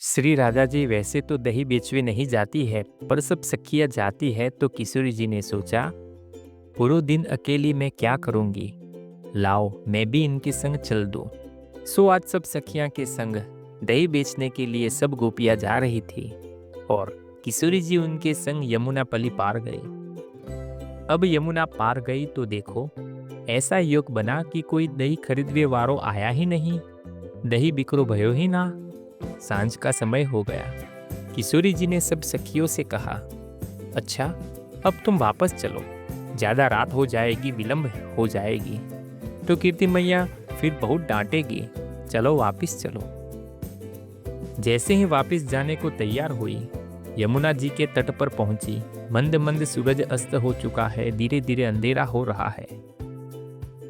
श्री राधा जी वैसे तो दही बेचवे नहीं जाती है, पर सब सखियाँ जाती है तो किशोरी जी ने सोचा, पूरा दिन अकेली मैं क्या करूँगी? लाओ मैं भी इनके संग चल दूँ। सो आज सब सखियाँ के संग दही बेचने के लिए सब गोपियाँ जा रही थी और किशोरी जी उनके संग यमुना पली पार गई। अब यमुना पार गई तो देखो, ऐसा योग बना कि कोई दही खरीदवे वारो आया ही नहीं। दही बिक्रो भयो ही ना। सांझ का समय हो गया। किशोरी जी ने सब सखियों से कहा, अच्छा अब तुम वापस चलो, ज्यादा रात हो जाएगी, विलंब हो जाएगी तो कीर्ति मैया फिर बहुत डांटेगी। चलो वापस चलो। जैसे ही वापस जाने को तैयार हुई, यमुना जी के तट पर पहुंची। मंद मंद सूरज अस्त हो चुका है, धीरे धीरे अंधेरा हो रहा है।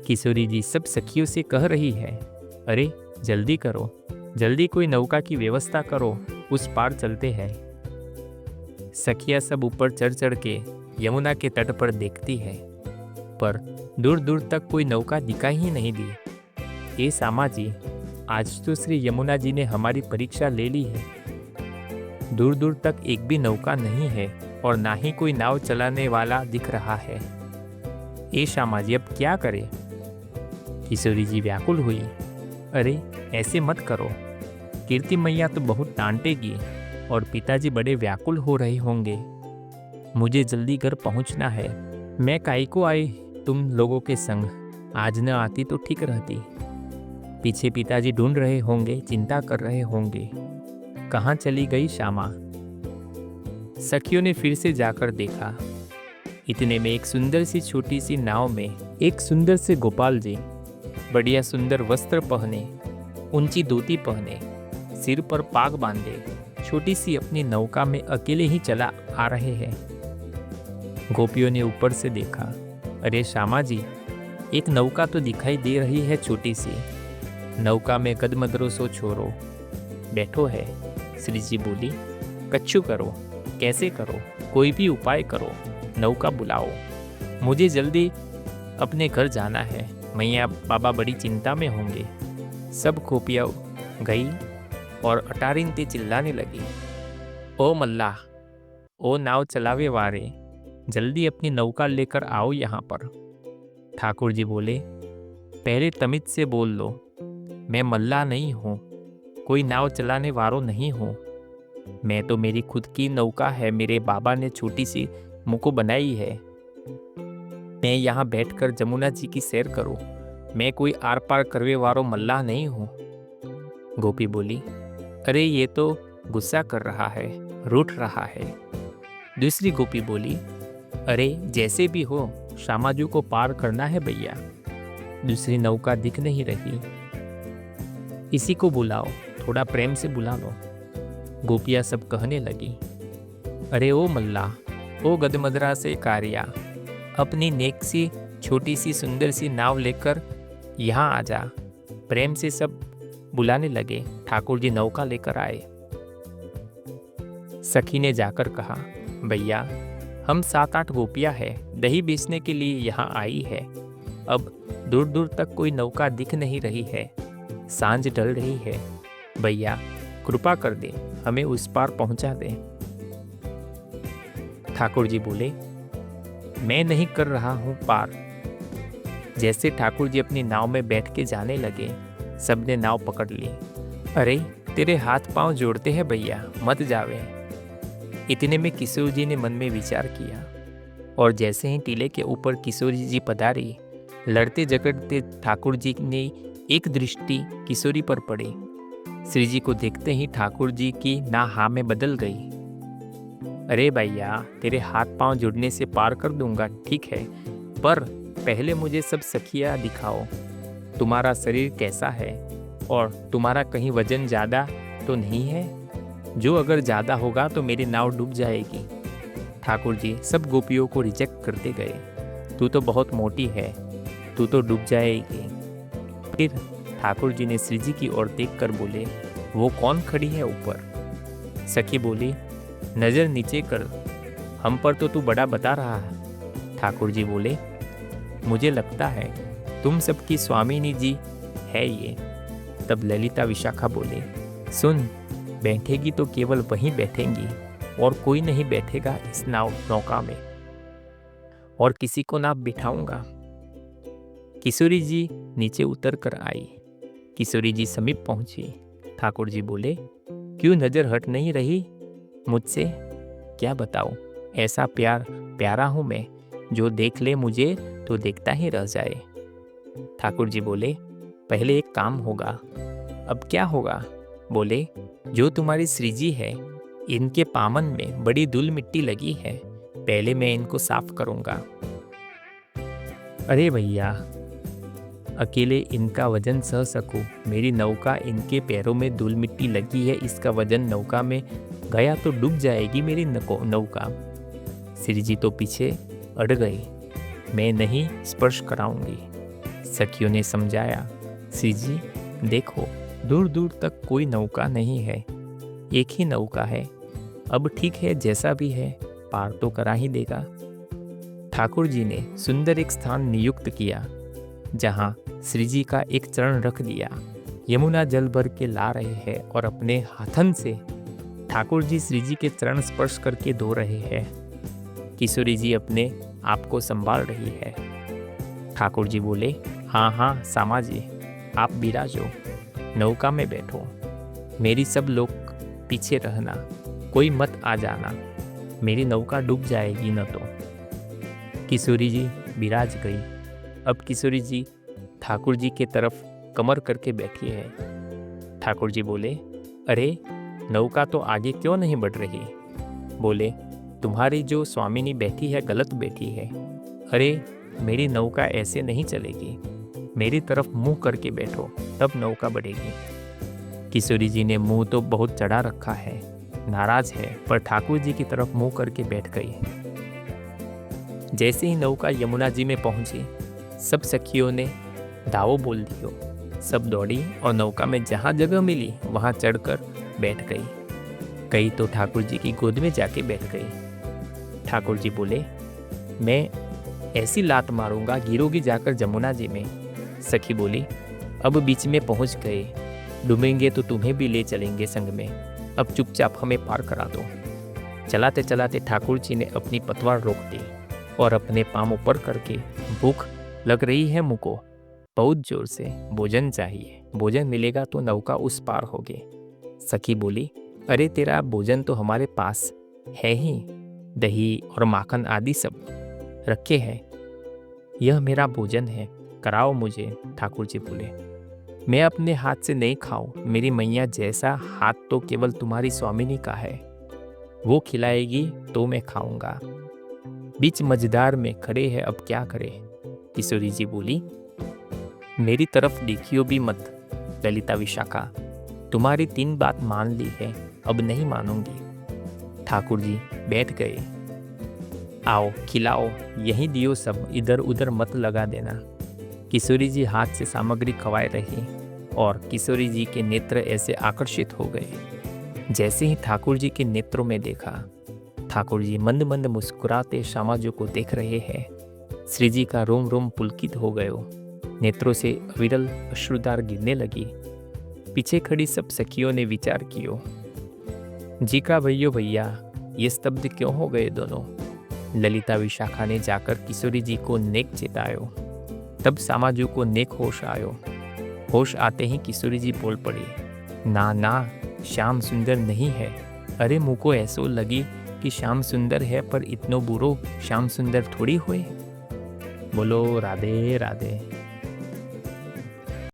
किशोरी जी सब सखियों से कह रही है, अरे जल्दी करो, जल्दी कोई नौका की व्यवस्था करो, उस पार चलते हैं। सखियां सब ऊपर चढ़ चढ़ के यमुना के तट पर देखती है, पर दूर दूर तक कोई नौका दिखाई ही नहीं दी। ए सामा जी, आज तो श्री यमुना जी ने हमारी परीक्षा ले ली है। दूर दूर तक एक भी नौका नहीं है और ना ही कोई नाव चलाने वाला दिख रहा है। ए श्यामा जी, अब क्या करें? किशोरी जी व्याकुल हुई। अरे ऐसे मत करो, कीर्ति मैया तो बहुत डांटेगी और पिताजी बड़े व्याकुल हो रहे होंगे। मुझे जल्दी घर पहुंचना है। मैं काहे को आई तुम लोगों के संग? आज न आती तो ठीक रहती। पीछे पिताजी ढूंढ रहे होंगे, चिंता कर रहे होंगे। कहाँ चली गई श्यामा? सखियों ने फिर से जाकर देखा। इतने में एक सुंदर सी छोटी सी नाव में एक सुंदर से गोपाल जी, बढ़िया सुंदर वस्त्र पहने, ऊंची धोती पहने, सिर पर पाग बांधे, छोटी सी अपनी नौका में अकेले ही चला आ रहे हैं। गोपियों ने ऊपर से देखा। अरे श्यामा जी, एक नौका तो दिखाई दे रही है छोटी सी। नौका में गदमदरो सो छोरो बैठो है। श्री जी बोली, कच्छू करो, कैसे करो, कोई भी उपाय करो, नौका बुलाओ, मुझे जल्दी अपने घर जाना है। मैया बाबा बड़ी चिंता में होंगे। सब गोपियाँ गई और अटारिनते चिल्लाने लगी, ओ मल्लाह, ओ नाव चलावे वारे, जल्दी अपनी नौका लेकर आओ यहाँ पर। ठाकुर जी बोले, पहले तमीज से बोल लो, मैं मल्लाह नहीं हूँ, कोई नाव चलाने वालों नहीं हूँ। मैं तो मेरी खुद की नौका है, मेरे बाबा ने छोटी सी मुझको बनाई है। मैं यहाँ बैठकर जमुना जी की सैर करूँ। मैं कोई आर पार करवे वालों मल्लाह नहीं हूँ। गोपी बोली, अरे ये तो गुस्सा कर रहा है, रूठ रहा है। दूसरी गोपी बोली, अरे जैसे भी हो, श्यामाजू को पार करना है भैया। दूसरी नौका दिख नहीं रही। इसी को बुलाओ, थोड़ा प्रेम से बुला लो। गोपियाँ सब कहने लगी, अरे ओ मल्लाह, ओ गदमदरा से कारिया, अपनी नेक सी छोटी सी सुंदर सी नाव लेकर यहाँ आ जा। प्रेम से सब बुलाने लगे। ठाकुर जी नौका लेकर आए। सखी ने जाकर कहा, भैया हम 7-8 गोपियाँ हैं, दही बेचने के लिए यहाँ आई है। अब दूर दूर तक कोई नौका दिख नहीं रही है, सांझ ढल रही है। भैया कृपा कर दे, हमें उस पार पहुंचा दे। ठाकुर जी बोले, मैं नहीं कर रहा हूं पार। जैसे ठाकुर जी अपनी नाव में बैठ के जाने लगे, सबने नाव पकड़ ली। अरे तेरे हाथ पांव जोड़ते हैं भैया, मत जावे। इतने में किशोर जी ने मन में विचार किया और जैसे ही टीले के ऊपर किशोरी जी पधारी, लड़ते झगड़ते ठाकुर जी ने एक दृष्टि किशोरी पर पड़ी। श्री जी को देखते ही ठाकुर जी की ना हाँ में बदल गई। अरे भैया, तेरे हाथ पांव जुड़ने से पार कर दूंगा, ठीक है, पर पहले मुझे सब सखियाँ दिखाओ। तुम्हारा शरीर कैसा है और तुम्हारा कहीं वजन ज़्यादा तो नहीं है? जो अगर ज़्यादा होगा तो मेरी नाव डूब जाएगी। ठाकुर जी सब गोपियों को रिजेक्ट करते गए। तू तो बहुत मोटी है, तू तो डूब जाएगी। फिर ठाकुर जी ने श्री जी की ओर देखकर बोले, वो कौन खड़ी है ऊपर? सखी बोली, नज़र नीचे कर, हम पर तो तू बड़ा बता रहा है। ठाकुर जी बोले, मुझे लगता है तुम सबकी स्वामिनी जी है ये। तब ललिता विशाखा बोले, सुन, बैठेगी तो केवल वहीं बैठेंगी और कोई नहीं बैठेगा इस नौका में, और किसी को ना बिठाऊंगा। किशोरी जी नीचे उतर कर आई। किशोरी जी समीप पहुंची। ठाकुर जी बोले, क्यों नजर हट नहीं रही मुझसे? क्या बताऊं, ऐसा प्यारा हूं मैं, जो देख ले मुझे तो देखता ही रह जाए। ठाकुर जी बोले, पहले एक काम होगा। अब क्या होगा? बोले, जो तुम्हारी श्रीजी है, इनके पामन में बड़ी धूल मिट्टी लगी है, पहले मैं इनको साफ करूंगा। अरे भैया, अकेले इनका वजन सह सकूं, मेरी नौका इनके पैरों में धूल मिट्टी लगी है, इसका वजन नौका में गया तो डूब जाएगी मेरी नौका। श्रीजी तो पीछे अड़ गई। मैं नहीं स्पर्श कराऊंगी। सखियों ने समझाया, श्रीजी देखो, दूर दूर तक कोई नौका नहीं है, एक ही नौका है। अब ठीक है, जैसा भी है, पार तो करा ही देगा। ठाकुर जी ने सुंदर एक स्थान नियुक्त किया, जहां श्रीजी का एक चरण रख दिया। यमुना जल भर के ला रहे हैं और अपने हाथन से ठाकुर जी श्रीजी के चरण स्पर्श करके धो रहे हैं। किशोरी जी अपने आप को संभाल रही है। ठाकुर जी बोले, हाँ हाँ सामा जी, आप बिराजो, नौका में बैठो, मेरी सब लोग पीछे रहना, कोई मत आ जाना, मेरी नौका डूब जाएगी न तो। किशोरी जी बिराज गई। अब किशोरी जी ठाकुर जी के तरफ कमर करके बैठी है। ठाकुर जी बोले, अरे नौका तो आगे क्यों नहीं बढ़ रही? बोले, तुम्हारी जो स्वामिनी बैठी है गलत बैठी है। अरे मेरी नौका ऐसे नहीं चलेगी, मेरी तरफ मुंह करके बैठो, तब नौका बढ़ेगी। किशोरी जी ने मुंह तो बहुत चढ़ा रखा है, नाराज है, पर ठाकुर जी की तरफ मुंह करके बैठ गई। जैसे ही नौका यमुना जी में पहुंची, सब सखियों ने दावो बोल दियो। सब दौड़ी और नौका में जहाँ जगह मिली वहाँ चढ़कर बैठ गई। कई तो ठाकुर जी की गोद में जाके बैठ गई। ठाकुर जी बोले, मैं ऐसी लात मारूंगा, गिरोगी जाकर जमुना जी में। सखी बोली, अब बीच में पहुंच गए, डूबेंगे तो तुम्हें भी ले चलेंगे संग में, अब चुपचाप हमें पार करा दो। चलाते चलाते ठाकुर जी ने अपनी पतवार रोक दी और अपने पांव ऊपर करके, भूख लग रही है मुझको बहुत जोर से, भोजन चाहिए, भोजन मिलेगा तो नौका उस पार होगी। सखी बोली, अरे तेरा भोजन तो हमारे पास है ही, दही और माखन आदि सब रखे हैं, यह मेरा भोजन है, कराओ मुझे। ठाकुर जी बोले, मैं अपने हाथ से नहीं खाऊं, मेरी मैया जैसा हाथ तो केवल तुम्हारी स्वामिनी का है, वो खिलाएगी तो मैं खाऊंगा। बीच मझधार में खड़े हैं, अब क्या करे? किशोरी जी बोली, मेरी तरफ देखियो भी मत ललिता विशाखा, तुम्हारी 3 बात मान ली है, अब नहीं मानूंगी। ठाकुर जी बैठ गए। आओ खिलाओ, यही दियो सब, इधर उधर मत लगा देना। किशोरी जी हाथ से सामग्री खवाए रही और किशोरी जी के नेत्र ऐसे आकर्षित हो गए। जैसे ही ठाकुर जी के नेत्रों में देखा, ठाकुर जी मंद मंद मुस्कुराते श्यामाजू को देख रहे हैं। श्री जी का रोम रोम पुलकित हो गयो, नेत्रों से अविरल अश्रुधार गिरने लगी। पीछे खड़ी सब सखियों ने विचार कियो, जी का भैया ये स्तब्ध क्यों हो गए दोनों? ललिता विशाखा ने जाकर किशोरी जी को नेक चेतायो। तब सामाजू को नेक होश आयो। होश आते ही किशोरी जी बोल पड़ी, ना ना, श्याम सुंदर नहीं है। अरे मुझको ऐसो लगी कि श्याम सुंदर है, पर इतनो बुरो श्याम सुंदर थोड़ी हुए। बोलो राधे राधे।